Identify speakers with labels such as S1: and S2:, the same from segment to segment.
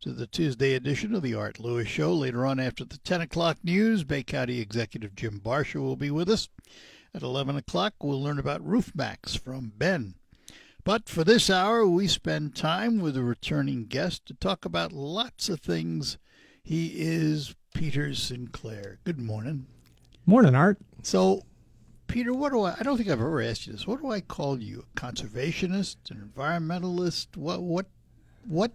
S1: to the Tuesday edition of the Art Lewis Show. Later on, after the 10 o'clock news, Bay County Executive Jim Barsha will be with us. At 11 o'clock, we'll learn about roof mats from Ben. But for this hour, we spend time with a returning guest to talk about lots of things. He is Peter Sinclair. Good morning.
S2: Morning, Art.
S1: So, Peter, I don't think I've ever asked you this. What do I call you? A conservationist, an environmentalist? What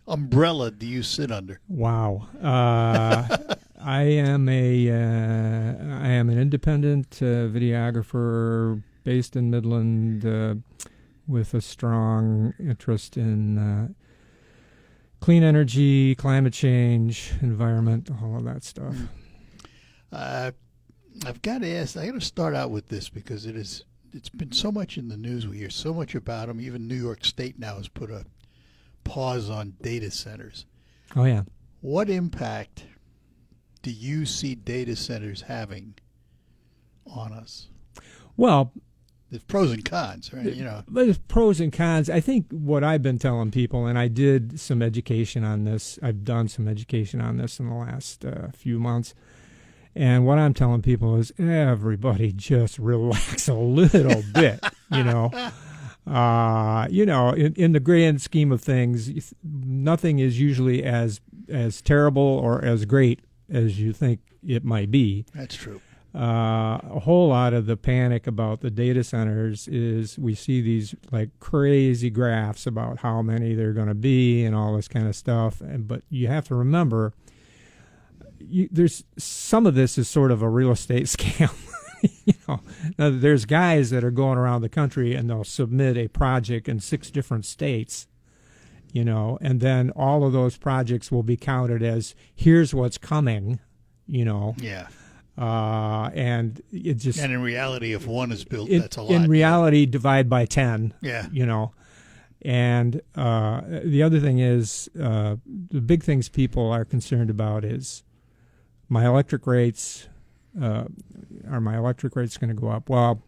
S1: umbrella do you sit under?
S2: Wow. I am an independent videographer based in Midland with a strong interest in clean energy, climate change, environment, all of that stuff.
S1: I've got to ask. I got to start out with this because it's been so much in the news. We hear so much about them. Even New York State now has put a pause on data centers.
S2: Oh, yeah.
S1: What impact do you see data centers having on us?
S2: Well,
S1: there's pros and cons, right?
S2: There's pros and cons. I think what I've been telling people, and I did some education on this, I've done some education on this in the last few months, and what I'm telling people is everybody just relax a little bit, in the grand scheme of things, nothing is usually as terrible or as great as you think it might be.
S1: That's true.
S2: A whole lot of the panic about the data centers is we see these like crazy graphs about how many there are going to be and all this kind of stuff. But you have to remember, there's some of this is sort of a real estate scam. Now, there's guys that are going around the country and they'll submit a project in 6 different states, and then all of those projects will be counted as here's what's coming,
S1: Yeah.
S2: And it just...
S1: And in reality, if one is built, that's a lot.
S2: In reality, divide by 10,
S1: Yeah.
S2: And the other thing is, the big things people are concerned about is my electric rates. Are my electric rates going to go up? Well,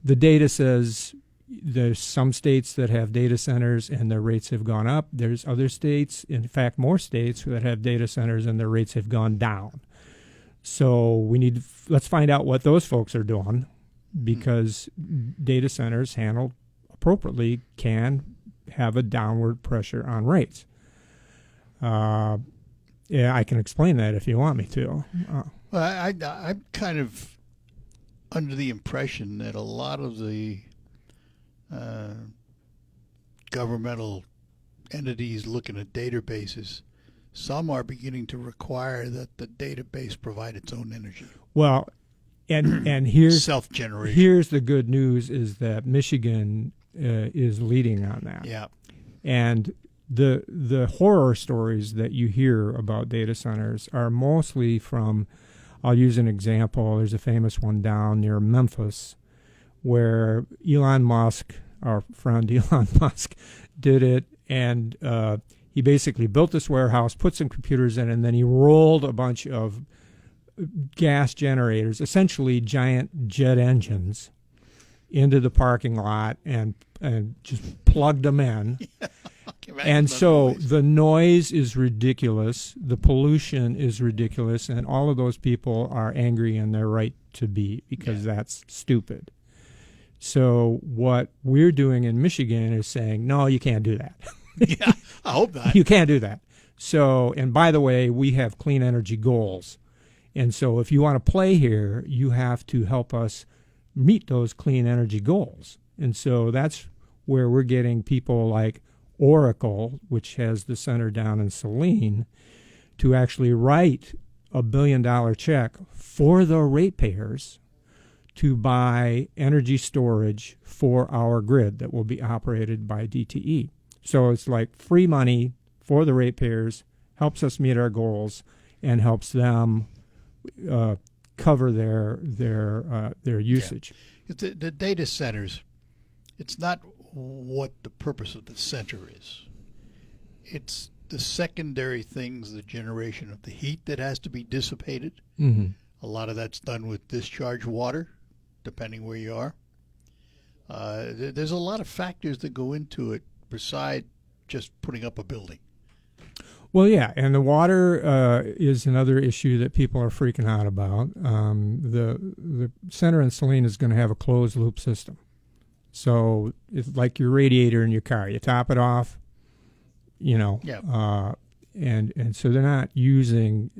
S2: the data says there's some states that have data centers and their rates have gone up. There's other states, in fact, more states that have data centers and their rates have gone down. So let's find out what those folks are doing, because data centers handled appropriately can have a downward pressure on rates. Yeah, I can explain that if you want me to.
S1: Well, I'm kind of under the impression that a lot of the governmental entities looking at databases, some are beginning to require that the database provide its own energy.
S2: Well, and here's
S1: self-generation.
S2: Here's the good news: is that Michigan is leading on that.
S1: Yeah,
S2: and the horror stories that you hear about data centers are mostly from. I'll use an example. There's a famous one down near Memphis where Elon Musk, our friend Elon Musk, did it, and he basically built this warehouse, put some computers in, and then he rolled a bunch of gas generators, essentially giant jet engines, into the parking lot and just plugged them in. And so the noise is ridiculous, the pollution is ridiculous, and all of those people are angry, and they're right to be, because that's stupid. So what we're doing in Michigan is saying, no, you can't do that.
S1: Yeah, I hope not.
S2: You can't do that. So, and by the way, we have clean energy goals. And so if you want to play here, you have to help us meet those clean energy goals. And so that's where we're getting people like Oracle, which has the center down in Saline, to actually write $1 billion check for the ratepayers to buy energy storage for our grid that will be operated by DTE. So it's like free money for the ratepayers, helps us meet our goals, and helps them cover their usage.
S1: Yeah. The data centers, it's not what the purpose of the center is. It's the secondary things, the generation of the heat that has to be dissipated.
S2: Mm-hmm.
S1: A lot of that's done with discharge water, depending where you are. There's a lot of factors that go into it beside just putting up a building.
S2: Well, yeah, and the water is another issue that people are freaking out about. The center in Saline is going to have a closed loop system, so it's like your radiator in your car. You top it off,
S1: Yeah.
S2: And so they're not using.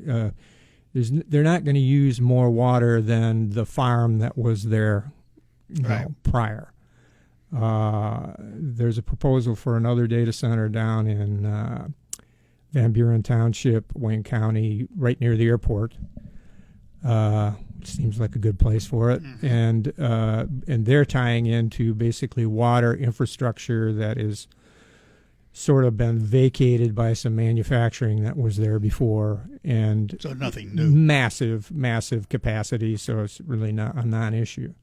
S2: They're not going to use more water than the farm that was there,
S1: Right.
S2: prior. There's a proposal for another data center down in Van Buren Township, Wayne County, right near the airport. Which seems like a good place for it.
S1: Mm-hmm.
S2: And they're tying into basically water infrastructure that is sort of been vacated by some manufacturing that was there before, and
S1: So nothing new.
S2: massive capacity. So it's really not a non-issue.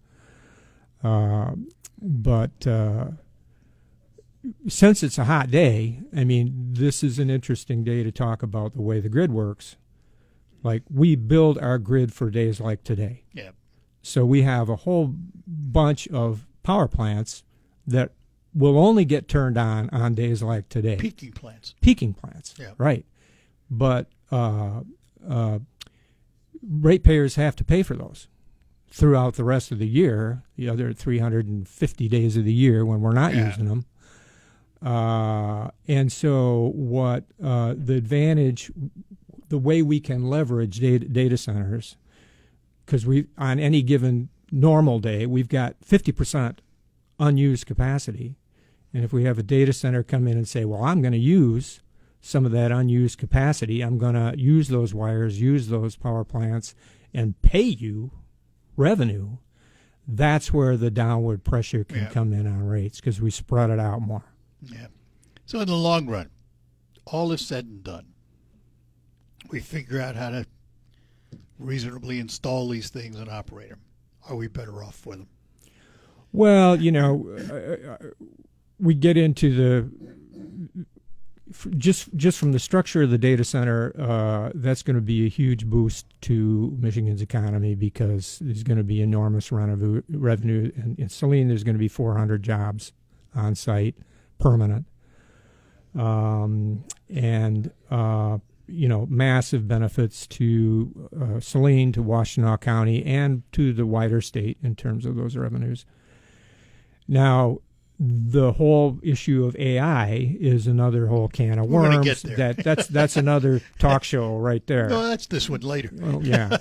S2: But since it's a hot day, I mean, this is an interesting day to talk about the way the grid works. Like, we build our grid for days like today.
S1: Yeah.
S2: So we have a whole bunch of power plants that will only get turned on days like today.
S1: Peaking plants.
S2: Peaking plants,
S1: Yeah.
S2: right. But ratepayers have to pay for those throughout the rest of the year, the other 350 days of the year when we're not
S1: Yeah.
S2: using them. And so what the advantage, the way we can leverage data centers, because on any given normal day, we've got 50% unused capacity. And if we have a data center come in and say, well, I'm going to use some of that unused capacity, I'm going to use those wires, use those power plants, and pay you revenue, that's where the downward pressure can come in on rates, because we spread it out more.
S1: Yeah. So in the long run, all is said and done, we figure out how to reasonably install these things and operate them. Are we better off for them?
S2: Well, we get into the just from the structure of the data center, that's going to be a huge boost to Michigan's economy, because there's going to be enormous revenue. And in Saline, there's going to be 400 jobs on site, permanent, and massive benefits to Saline, to Washtenaw County, and to the wider state in terms of those revenues. Now, the whole issue of AI is another whole can of
S1: We're gonna
S2: worms.
S1: get there.
S2: That's another talk show right there.
S1: No, that's this one later.
S2: Well, yeah.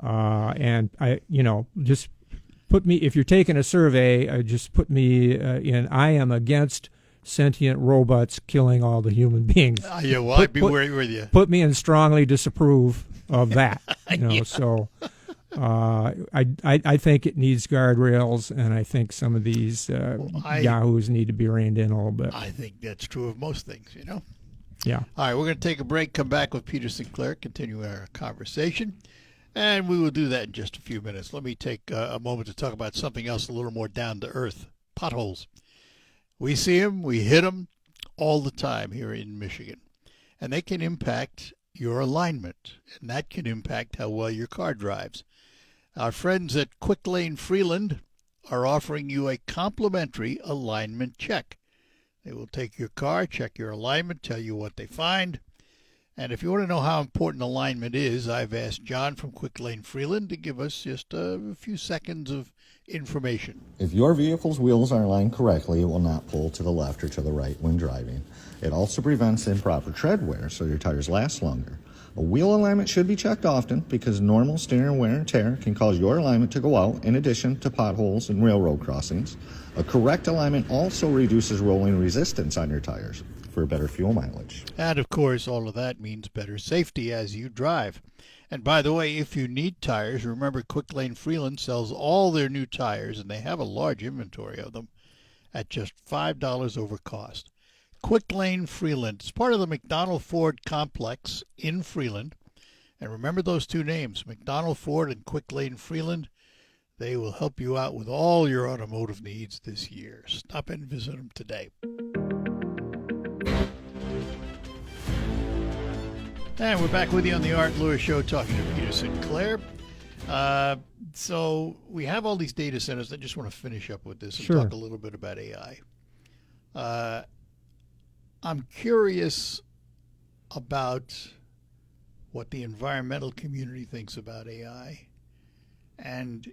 S2: And just put me, if you're taking a survey, just put me in. I am against sentient robots killing all the human beings.
S1: Yeah, well, I'd be worried with you.
S2: Put me in strongly disapprove of that. So. I think it needs guardrails, and I think some of these yahoos need to be reined in a little bit.
S1: I think that's true of most things,
S2: Yeah.
S1: All right, we're going to take a break, come back with Peter Sinclair, continue our conversation, and we will do that in just a few minutes. Let me take a moment to talk about something else a little more down to earth: potholes. We see them, we hit them all the time here in Michigan, and they can impact your alignment, and that can impact how well your car drives. Our friends at Quick Lane Freeland are offering you a complimentary alignment check. They will take your car, check your alignment, tell you what they find. And if you want to know how important alignment is, I've asked John from Quick Lane Freeland to give us just a few seconds of information.
S3: If your vehicle's wheels are aligned correctly, it will not pull to the left or to the right when driving. It also prevents improper tread wear, so your tires last longer. A wheel alignment should be checked often, because normal steering wear and tear can cause your alignment to go out, in addition to potholes and railroad crossings. A correct alignment also reduces rolling resistance on your tires for better fuel mileage.
S1: And of course, all of that means better safety as you drive. And by the way, if you need tires, remember Quick Lane Freeland sells all their new tires, and they have a large inventory of them, at just $5 over cost. Quick Lane Freeland. It's part of the McDonald Ford complex in Freeland. And remember those two names, McDonald Ford and Quick Lane Freeland. They will help you out with all your automotive needs this year. Stop in and visit them today. And we're back with you on the Art Lewis Show, talking to Peter Sinclair. So we have all these data centers. I just want to finish up with this and
S2: Sure.
S1: talk a little bit about AI. I'm curious about what the environmental community thinks about AI, and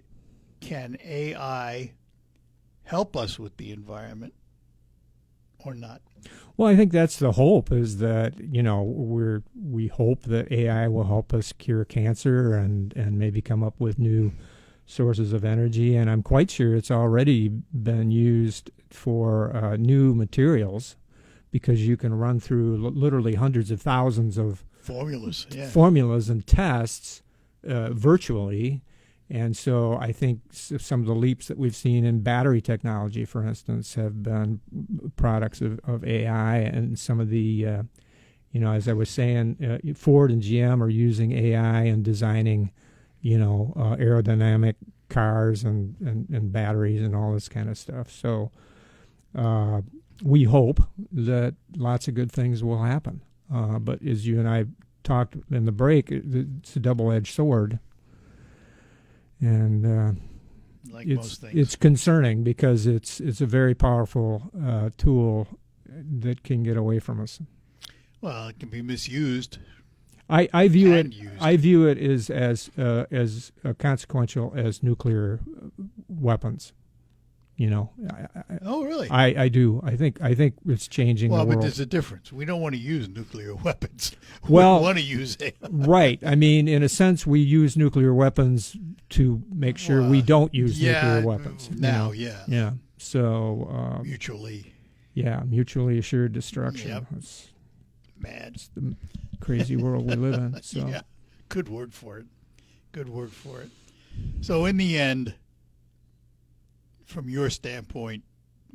S1: can AI help us with the environment or not?
S2: Well, I think that's the hope, is that, we hope that AI will help us cure cancer and maybe come up with new sources of energy. And I'm quite sure it's already been used for new materials, because you can run through literally hundreds of thousands of formulas and tests virtually. And so I think some of the leaps that we've seen in battery technology, for instance, have been products of AI. And some of the, as I was saying, Ford and GM are using AI in designing, aerodynamic cars and batteries and all this kind of stuff. So we hope that lots of good things will happen. But as you and I talked in the break, it's a double-edged sword. And
S1: most things,
S2: it's concerning, because it's a very powerful tool that can get away from us.
S1: Well, it can be misused.
S2: I view it
S1: used.
S2: as consequential as nuclear weapons.
S1: Oh, really?
S2: I do. I think it's changing the world.
S1: Well, but there's a difference. We don't want to use nuclear weapons.
S2: Well,
S1: we want to use AI.
S2: Right. I mean, in a sense, we use nuclear weapons to make sure we don't use nuclear weapons.
S1: Now,
S2: Yeah. So
S1: mutually.
S2: Yeah, mutually assured destruction.
S1: Yep.
S2: It's
S1: Mad.
S2: It's the crazy world we live in. So.
S1: Yeah. Good word for it. So in the end, from your standpoint,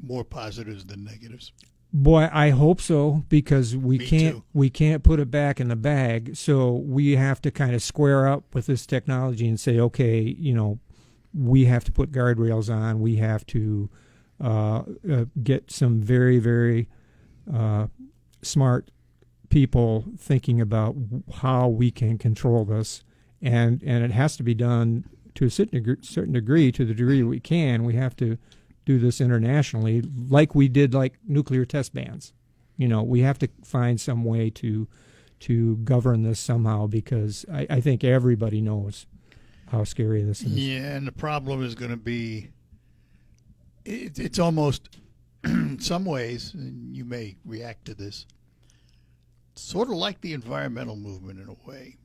S1: more positives than negatives.
S2: Boy, I hope so, because we can't put it back in the bag. So we have to kind of square up with this technology and say, okay, we have to put guardrails on. We have to get some very, very smart people thinking about how we can control this, and it has to be done to a certain degree, to the degree we can. We have to do this internationally, like we did, like nuclear test bans. We have to find some way to govern this somehow, because I think everybody knows how scary this is.
S1: Yeah, and the problem is going to be, it's almost, in some ways, and you may react to this, sort of like the environmental movement in a way.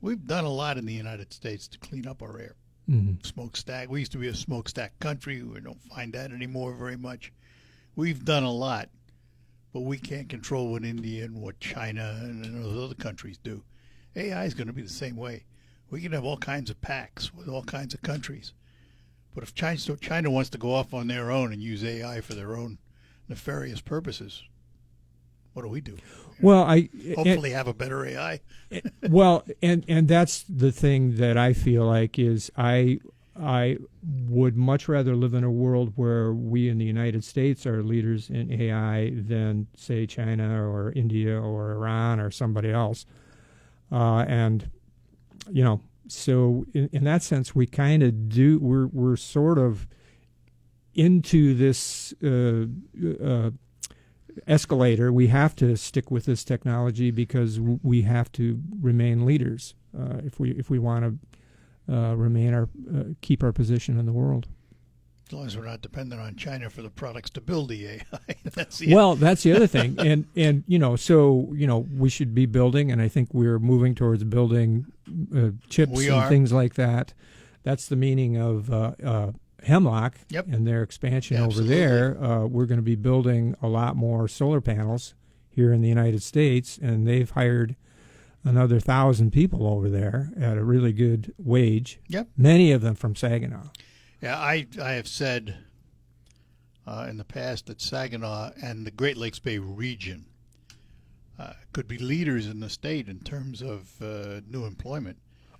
S1: We've done a lot in the United States to clean up our air.
S2: Mm-hmm.
S1: Smokestack. We used to be a smokestack country. We don't find that anymore very much. We've done a lot, but we can't control what India and what China and those other countries do. AI is going to be the same way. We can have all kinds of pacts with all kinds of countries, but if China wants to go off on their own and use AI for their own nefarious purposes, what do we do?
S2: Well,
S1: hopefully have a better AI.
S2: Well, and that's the thing that I feel like is I would much rather live in a world where we in the United States are leaders in AI than, say, China or India or Iran or somebody else. And so in that sense, we kind of do. We're sort of into this escalator. We have to stick with this technology because we have to remain leaders if we want to keep our position in the world.
S1: As long as we're not dependent on China for the products to build the AI. That's the
S2: other thing. And we should be building, and I think we're moving towards building chips and things like that. That's the meaning of Hemlock and their expansion over there. We're going to be building a lot more solar panels here in the United States, and they've hired another 1,000 people over there at a really good wage.
S1: Yep.
S2: Many of them from Saginaw.
S1: Yeah, I have said in the past that Saginaw and the Great Lakes Bay region could be leaders in the state in terms of new employment.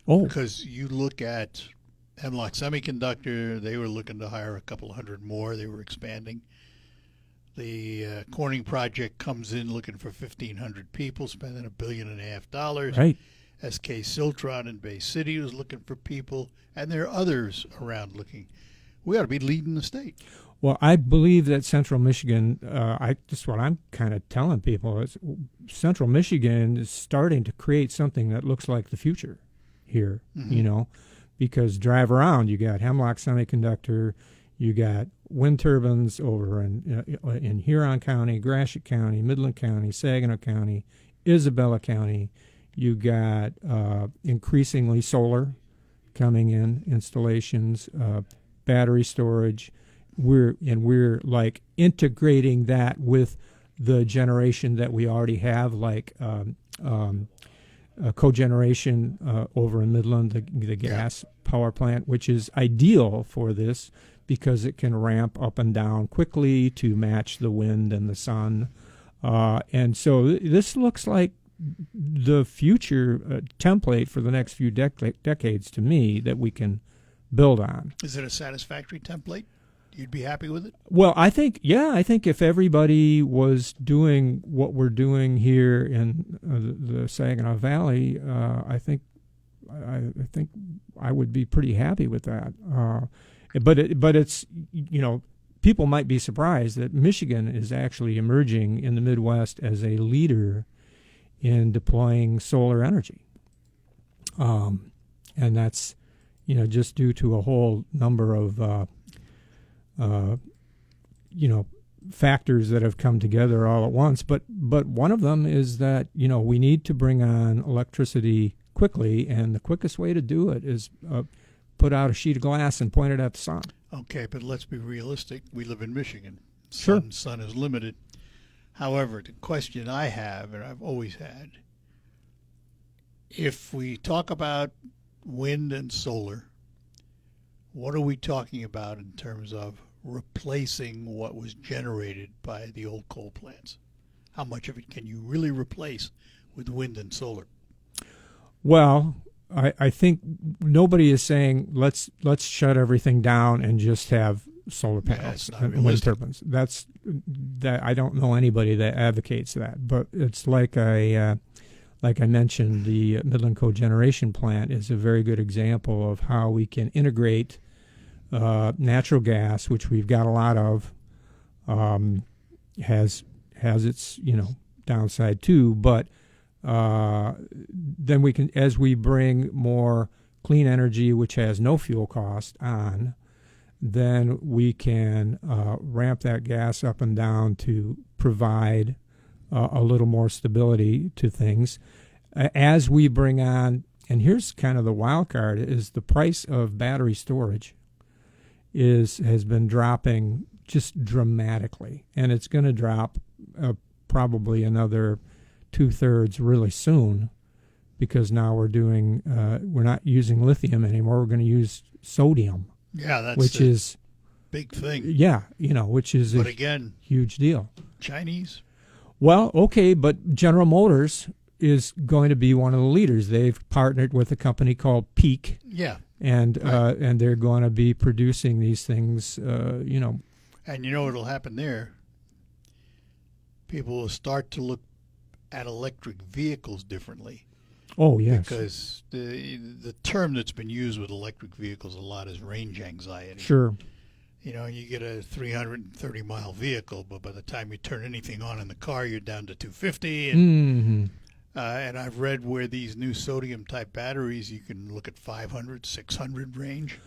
S2: Oh.
S1: Because you look at Hemlock Semiconductor, they were looking to hire a couple hundred more. They were expanding. The Corning project comes in looking for 1,500 people, spending $1.5 billion.
S2: Right.
S1: SK Siltron in Bay City was looking for people, and there are others around looking. We ought to be leading the state.
S2: Well, I believe that Central Michigan, just what I'm kind of telling people is Central Michigan is starting to create something that looks like the future here, because drive around, you got Hemlock Semiconductor, you got wind turbines over in Huron County, Gratiot County, Midland County, Saginaw County, Isabella County. You got increasingly solar coming in, installations, battery storage. We're like integrating that with the generation that we already have, like cogeneration over in Midland, the gas power plant, which is ideal for this because it can ramp up and down quickly to match the wind and the sun. And so this looks like the future template for the next few decades to me that we can build on.
S1: Is it a satisfactory template? You'd be happy with it?
S2: Well, I think if everybody was doing what we're doing here in the Saginaw Valley, I think I would be pretty happy with that. But it's people might be surprised that Michigan is actually emerging in the Midwest as a leader in deploying solar energy, and that's just due to a whole number of factors that have come together all at once. But one of them is that we need to bring on electricity quickly, and the quickest way to do it is put out a sheet of glass and point it at the sun.
S1: Okay, but let's be realistic. We live in Michigan.
S2: Sure.
S1: Sun is limited. However, the question I have, and I've always had, if we talk about wind and solar, what are we talking about in terms of replacing what was generated by the old coal plants? How much of it can you really replace with wind and solar?
S2: Well, I think nobody is saying let's shut everything down and just have solar panels and wind turbines. That I don't know anybody that advocates that, but it's like I mentioned, the Midland Cogeneration Plant is a very good example of how we can integrate natural gas, which we've got a lot of, has its downside too, but then we can, as we bring more clean energy, which has no fuel cost on, then we can ramp that gas up and down to provide a little more stability to things. As we bring on, and here's kind of the wild card, is the price of battery storage has been dropping just dramatically, and it's going to drop probably another 2/3 really soon, because now we're not using lithium anymore. We're going to use sodium.
S1: Yeah, that's
S2: which is
S1: big thing.
S2: Yeah, which is
S1: but again,
S2: huge deal.
S1: Chinese.
S2: Well, okay, but General Motors is going to be one of the leaders. They've partnered with a company called Peak.
S1: Yeah.
S2: And
S1: right.
S2: And they're going to be producing these things.
S1: And what'll happen there? People will start to look at electric vehicles differently.
S2: Oh, yes.
S1: Because the term that's been used with electric vehicles a lot is range anxiety.
S2: Sure.
S1: You get a 330-mile vehicle, but by the time you turn anything on in the car, you're down to 250. And, and I've read where these new sodium-type batteries, you can look at 500, 600 range.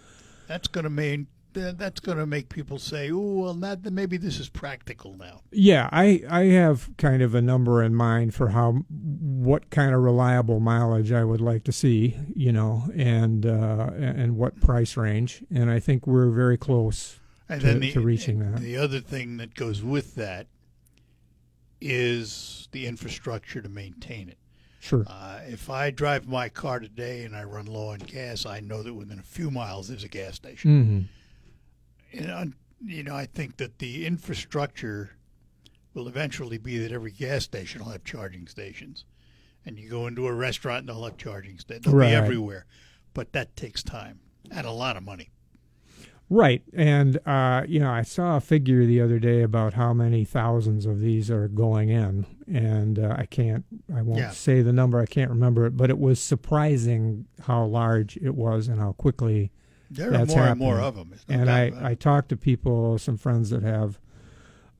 S1: That's going to make people say, "Oh, well, maybe this is practical now." Yeah,
S2: I have kind of a number in mind for what kind of reliable mileage I would like to see, and what price range, and I think we're very close to reaching that.
S1: The other thing that goes with that is the infrastructure to maintain it.
S2: Sure.
S1: If I drive my car today and I run low on gas, I know that within a few miles there's a gas station. I think that the infrastructure will eventually be that every gas station will have charging stations. And you go into a restaurant and they'll have charging stations. They'll be everywhere. But that takes time and a lot of money.
S2: Right. And, I saw a figure the other day about how many thousands of these are going in. And I won't say the number, I can't remember it, but it was surprising how large it was and how quickly
S1: There are
S2: that's
S1: more
S2: happening.
S1: and more of them.
S2: And I talk to people, some friends that have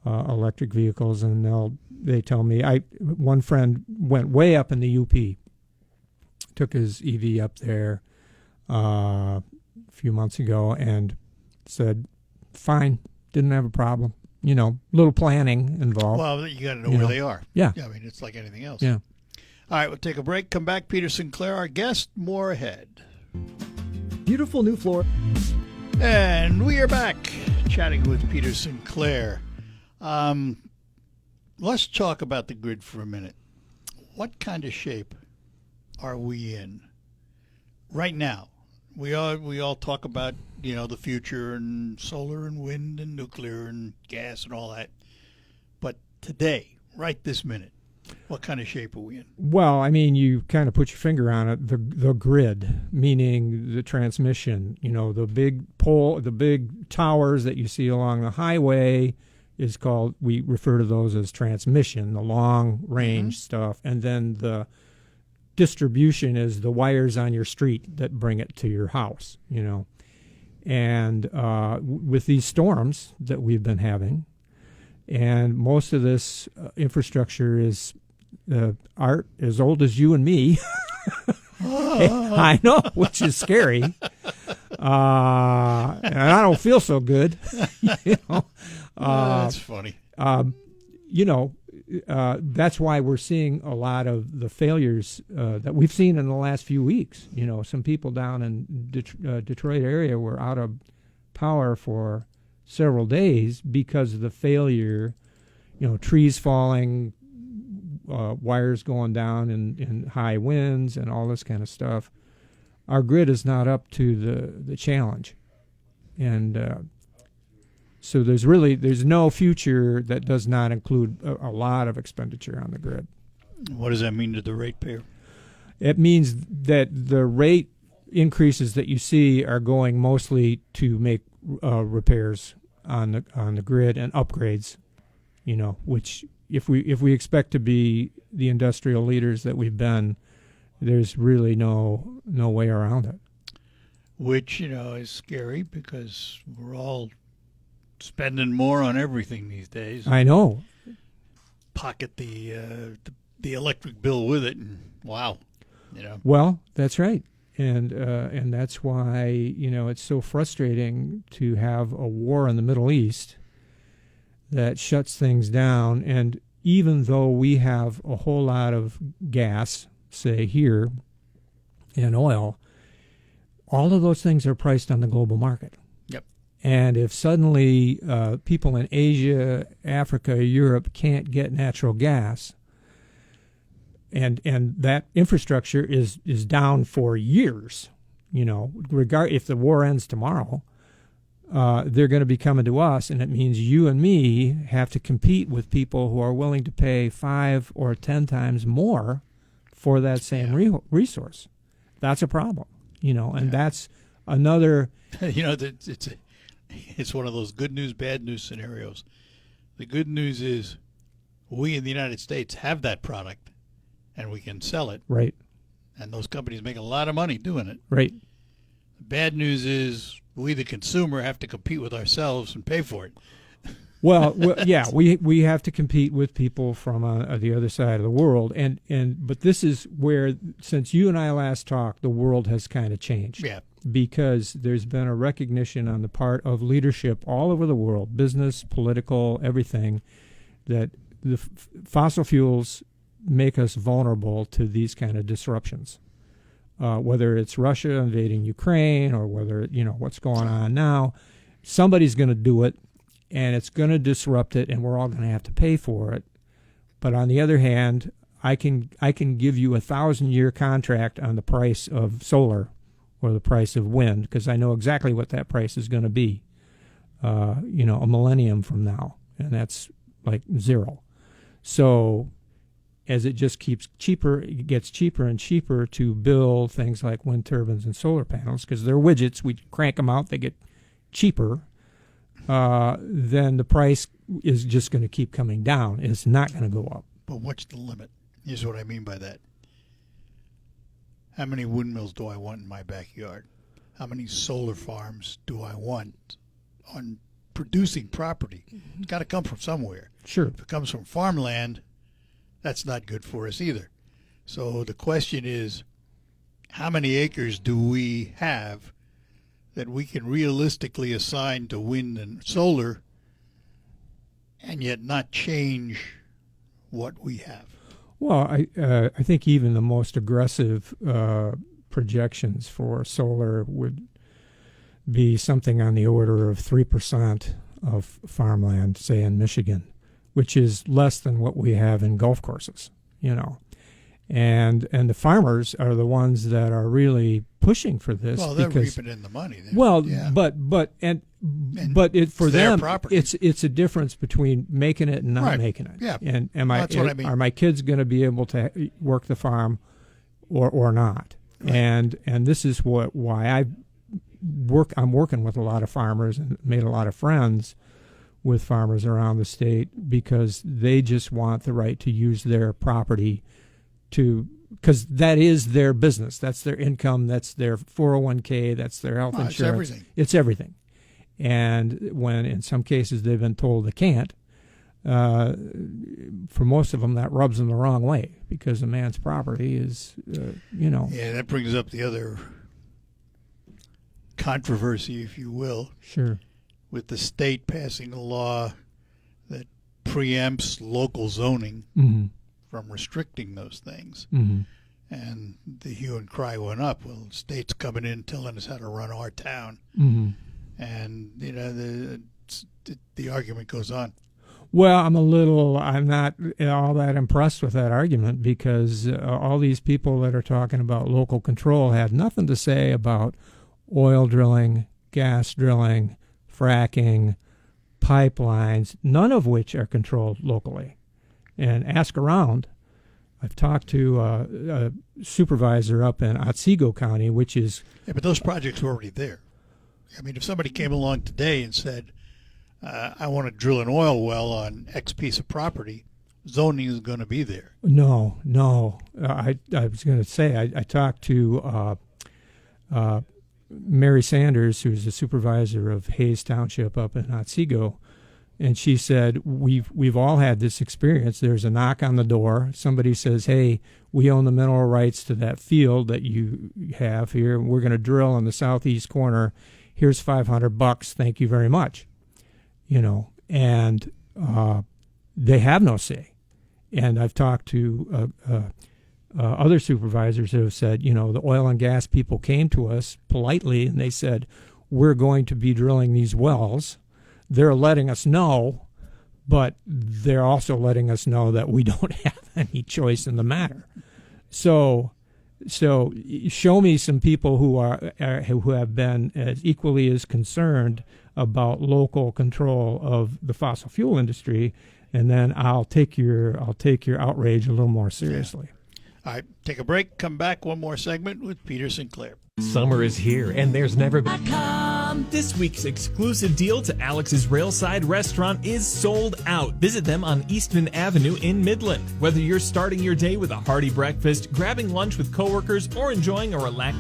S2: electric vehicles, and they tell me. One friend went way up in the UP, took his EV up there a few months ago, and said, "Fine, didn't have a problem." Little planning involved.
S1: Well, you got to know where they are.
S2: Yeah.
S1: I mean, it's like anything else.
S2: Yeah.
S1: All right, we'll take a break. Come back. Peter Sinclair, our guest. More ahead.
S4: Beautiful new floor.
S1: And we are back chatting with Peter Sinclair. Let's talk about the grid for a minute. What kind of shape are we in right now? We all talk about, the future and solar and wind and nuclear and gas and all that. But today, right this minute, what kind of shape are we in?
S2: Well, I mean, you kind of put your finger on it. The grid, meaning the transmission, the big pole, the big towers that you see along the highway is called, we refer to those as transmission, the long range stuff. And then the distribution is the wires on your street that bring it to your house, And with these storms that we've been having, and most of this infrastructure is art as old as you and me. I know, which is scary. And I don't feel so good.
S1: That's funny.
S2: That's why we're seeing a lot of the failures that we've seen in the last few weeks. Some people down in Detroit area were out of power for several days because of the failure, trees falling, wires going down in high winds and all this kind of stuff. Our grid is not up to the challenge. And so there's no future that does not include a lot of expenditure on the grid.
S1: What does that mean to the ratepayer?
S2: It means that the rate increases that you see are going mostly to make repairs on the grid and upgrades, which if we expect to be the industrial leaders that we've been, there's really no way around it.
S1: Which, is scary because we're all spending more on everything these days.
S2: I know.
S1: Pocket the electric bill with it, and wow,
S2: Well, that's right. And that's why, it's so frustrating to have a war in the Middle East that shuts things down. And even though we have a whole lot of gas, say here, and oil, all of those things are priced on the global market.
S1: Yep.
S2: And if suddenly people in Asia, Africa, Europe can't get natural gas, and that infrastructure is down for years, if the war ends tomorrow, they're going to be coming to us, and it means you and me have to compete with people who are willing to pay 5 or 10 times more for that same resource. That's a problem, and that's another.
S1: It's one of those good news, bad news scenarios. The good news is we in the United States have that product, and we can sell it.
S2: Right.
S1: And those companies make a lot of money doing it.
S2: Right.
S1: The bad news is we, the consumer, have to compete with ourselves and pay for it.
S2: Well, yeah, we have to compete with people from the other side of the world, but this is where, since you and I last talked, the world has kind of changed.
S1: Yeah.
S2: Because there's been a recognition on the part of leadership all over the world, business, political, everything, that the fossil fuels make us vulnerable to these kind of disruptions. Whether it's Russia invading Ukraine or whether, what's going on now, somebody's going to do it, and it's going to disrupt it, and we're all going to have to pay for it. But on the other hand, I can give you a 1,000-year contract on the price of solar or the price of wind, because I know exactly what that price is going to be, a millennium from now, and that's like zero. So as it just keeps cheaper, it gets cheaper and cheaper to build things like wind turbines and solar panels, because they're widgets. We crank them out, they get cheaper. Then the price is just going to keep coming down. It's not going to go up.
S1: But what's the limit? Here's what I mean by that. How many windmills do I want in my backyard? how many solar farms do I want on producing property? It's got to come from somewhere.
S2: Sure.
S1: If it comes from farmland, that's not good for us either. So the question is, how many acres do we have that we can realistically assign to wind and solar and yet not change what we have?
S2: Well, I think even the most aggressive projections for solar would be something on the order of 3% of farmland, say in Michigan, which is less than what we have in golf courses, you know. And the farmers are the ones that are really pushing for this.
S1: Well, they're
S2: because,
S1: reaping in the money.
S2: Yeah. But for them,
S1: property.
S2: it's a difference between making it and not
S1: Right.
S2: making it.
S1: Yeah.
S2: And
S1: That's what I mean.
S2: are my kids going to be able to work the farm or not?
S1: Right.
S2: And this is why I'm working with a lot of farmers and made a lot of friends with farmers around the state, because they just want the right to use their property because that is their business, that's their income, that's their 401k, that's their health insurance.
S1: It's everything.
S2: It's everything. And when in some cases they've been told they can't, for most of them that rubs them the wrong way, because a man's property is,
S1: Yeah, that brings up the other controversy, if you will,
S2: Sure.
S1: with the state passing a law that preempts local zoning
S2: Mm-hmm.
S1: from restricting those things.
S2: Mm-hmm.
S1: And the hue and cry went up. Well, the state's coming in telling us how to run our town.
S2: Mm-hmm.
S1: And, the argument goes on.
S2: Well, I'm not all that impressed with that argument, because all these people that are talking about local control had nothing to say about oil drilling, gas drilling, fracking, pipelines, none of which are controlled locally. And ask around. I've talked to a supervisor up in Otsego County, which is...
S1: Yeah, but those projects were already there. I mean, if somebody came along today and said, I want to drill an oil well on X piece of property, zoning is going to be there.
S2: No. I was going to say, I talked to Mary Sanders, who's the supervisor of Hayes Township up in Otsego, and she said, we've all had this experience. There's a knock on the door. Somebody says, hey, we own the mineral rights to that field that you have here. We're going to drill in the southeast corner. Here's $500. Thank you very much. And they have no say. And I've talked to other supervisors who have said, the oil and gas people came to us politely and they said, we're going to be drilling these wells. They're letting us know, but they're also letting us know that we don't have any choice in the matter. So show me some people who have been as equally as concerned about local control of the fossil fuel industry, and then I'll take your outrage a little more seriously.
S1: All right, take a break. Come back. One more segment with Peter Sinclair.
S5: Summer is here, and there's never been... This week's exclusive deal to Alex's Railside Restaurant is sold out. Visit them on Eastman Avenue in Midland. Whether you're starting your day with a hearty breakfast, grabbing lunch with coworkers, or enjoying a relaxed...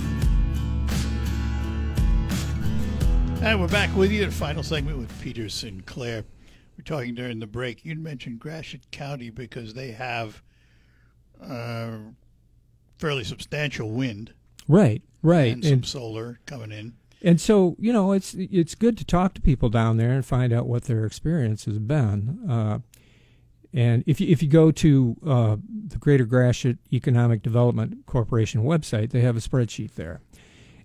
S1: And we're back with you in the final segment with Peter Sinclair. We're talking during the break. You mentioned Gratiot County because they have fairly substantial wind.
S2: Right.
S1: And some solar coming in.
S2: And so, it's good to talk to people down there and find out what their experience has been. And if you go to the Greater Gratiot Economic Development Corporation website, they have a spreadsheet there.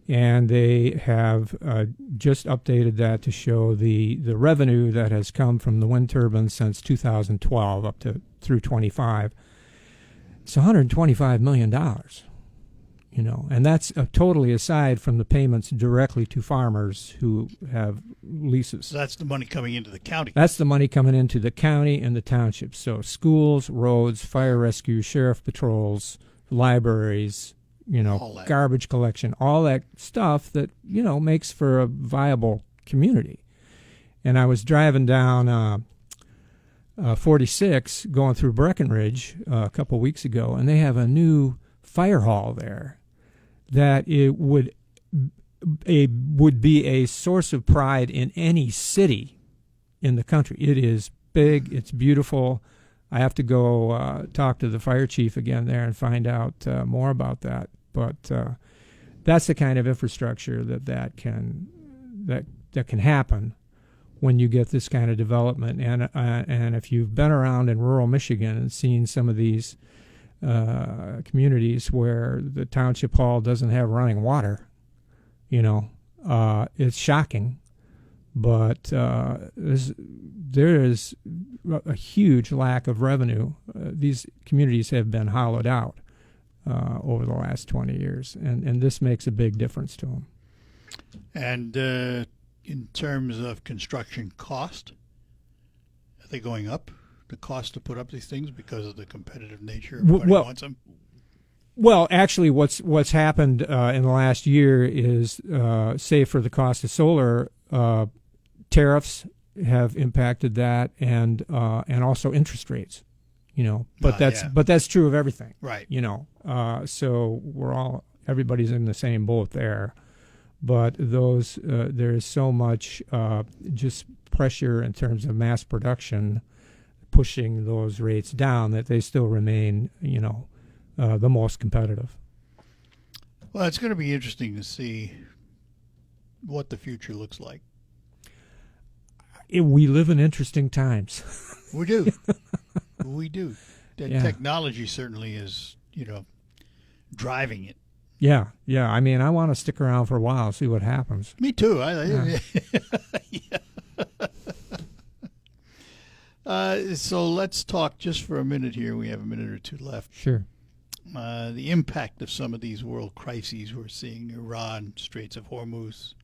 S2: And they have just updated that to show the revenue that has come from the wind turbines since 2012 up to through 25. It's $125 million. And that's totally aside from the payments directly to farmers who have leases.
S1: So that's the money coming into the county.
S2: That's the money coming into the county and the townships. So schools, roads, fire rescue, sheriff patrols, libraries, garbage collection, all that stuff that, makes for a viable community. And I was driving down 46 going through Breckenridge a couple weeks ago, and they have a new fire hall there that it would would be a source of pride in any city in the country. It is big. It's beautiful. I have to go talk to the fire chief again there and find out more about that. But that's the kind of infrastructure that can happen when you get this kind of development. And if you've been around in rural Michigan and seen some of these communities where the township hall doesn't have running water, it's shocking. But there is a huge lack of revenue. These communities have been hollowed out over the last 20 years, and this makes a big difference to them.
S1: And in terms of construction cost, are they going up? The cost to put up these things because of the competitive nature of what wants them?
S2: Well, actually, what's happened in the last year is, say for the cost of solar, tariffs have impacted that, and also interest rates. But that's true of everything,
S1: right?
S2: So everybody's in the same boat there. But there's so much just pressure in terms of mass production pushing those rates down that they still remain, the most competitive.
S1: Well, it's going to be interesting to see what the future looks like.
S2: We live in interesting times.
S1: We do. We do. Technology certainly is, driving it.
S2: Yeah. I mean, I want to stick around for a while, see what happens.
S1: Me too. So let's talk just for a minute here. We have a minute or two left.
S2: Sure.
S1: The impact of some of these world crises we're seeing, Iran, Straits of Hormuz.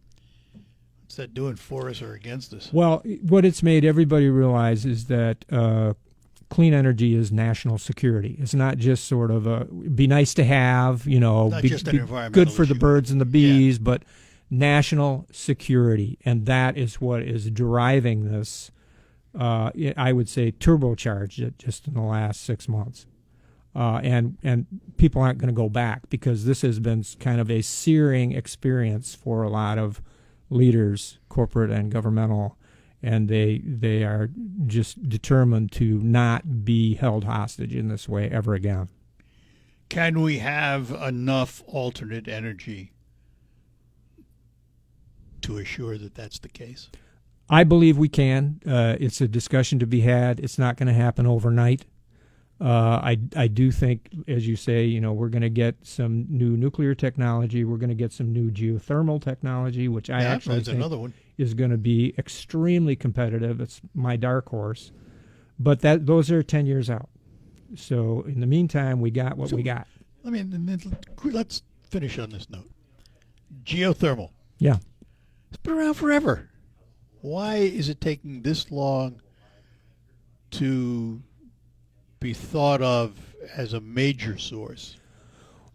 S1: What's that doing for us or against us?
S2: Well, what it's made everybody realize is that clean energy is national security. It's not just sort of be nice to have,
S1: not just an environmental
S2: good for
S1: issue.
S2: The birds and the bees, but national security. And that is what is driving this, I would say, turbocharged it just in the last 6 months. And people aren't going to go back because this has been kind of a searing experience for a lot of leaders, corporate and governmental, and they are just determined to not be held hostage in this way ever again.
S1: Can we have enough alternate energy to assure that that's the case?
S2: I believe we can. It's a discussion to be had. It's not going to happen overnight. I do think, as you say, we're going to get some new nuclear technology. We're going to get some new geothermal technology, which I actually think
S1: another one.
S2: Is going to be extremely competitive. It's my dark horse. But those are 10 years out. So in the meantime, we got what we got.
S1: Let's finish on this note. Geothermal.
S2: Yeah.
S1: It's been around forever. Why is it taking this long to be thought of as a major source?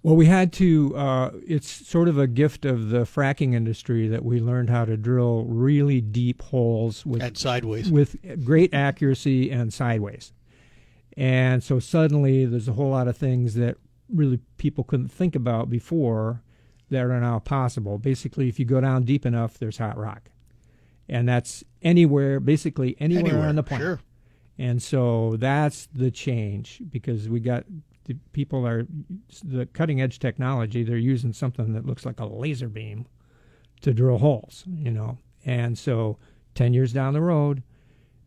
S2: Well, we had to, it's sort of a gift of the fracking industry that we learned how to drill really deep holes
S1: and sideways
S2: with great accuracy and sideways. And so suddenly there's a whole lot of things that really people couldn't think about before that are now possible. Basically, if you go down deep enough, there's hot rock. And that's basically anywhere on the planet.
S1: Sure.
S2: And so that's the change, because the cutting edge technology, they're using something that looks like a laser beam to drill holes, And so 10 years down the road,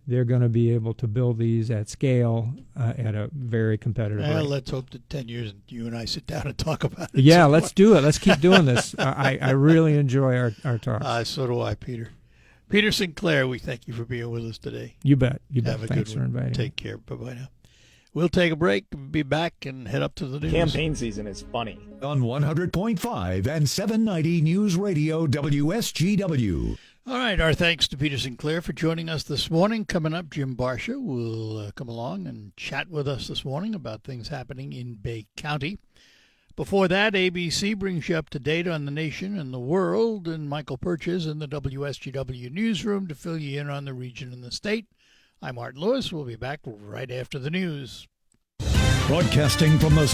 S2: they're going to be able to build these at scale at a very competitive rate.
S1: Let's hope that 10 years you and I sit down and talk about it.
S2: Yeah, let's do it. Let's keep doing this. I really enjoy our talks.
S1: So do I, Peter. Peter Sinclair, we thank you for being with us today.
S2: You bet.
S1: Have a
S2: Thanks
S1: good
S2: for inviting me.
S1: Take care. Bye-bye now. We'll take a break, be back, and head up to the news.
S6: Campaign season is funny.
S7: On 100.5 and 790 News Radio WSGW.
S1: All right, our thanks to Peter Sinclair for joining us this morning. Coming up, Jim Barsha will come along and chat with us this morning about things happening in Bay County. Before that, ABC brings you up to date on the nation and the world, and Michael Perch is in the WSGW newsroom to fill you in on the region and the state. I'm Art Lewis. We'll be back right after the news.
S7: Broadcasting from the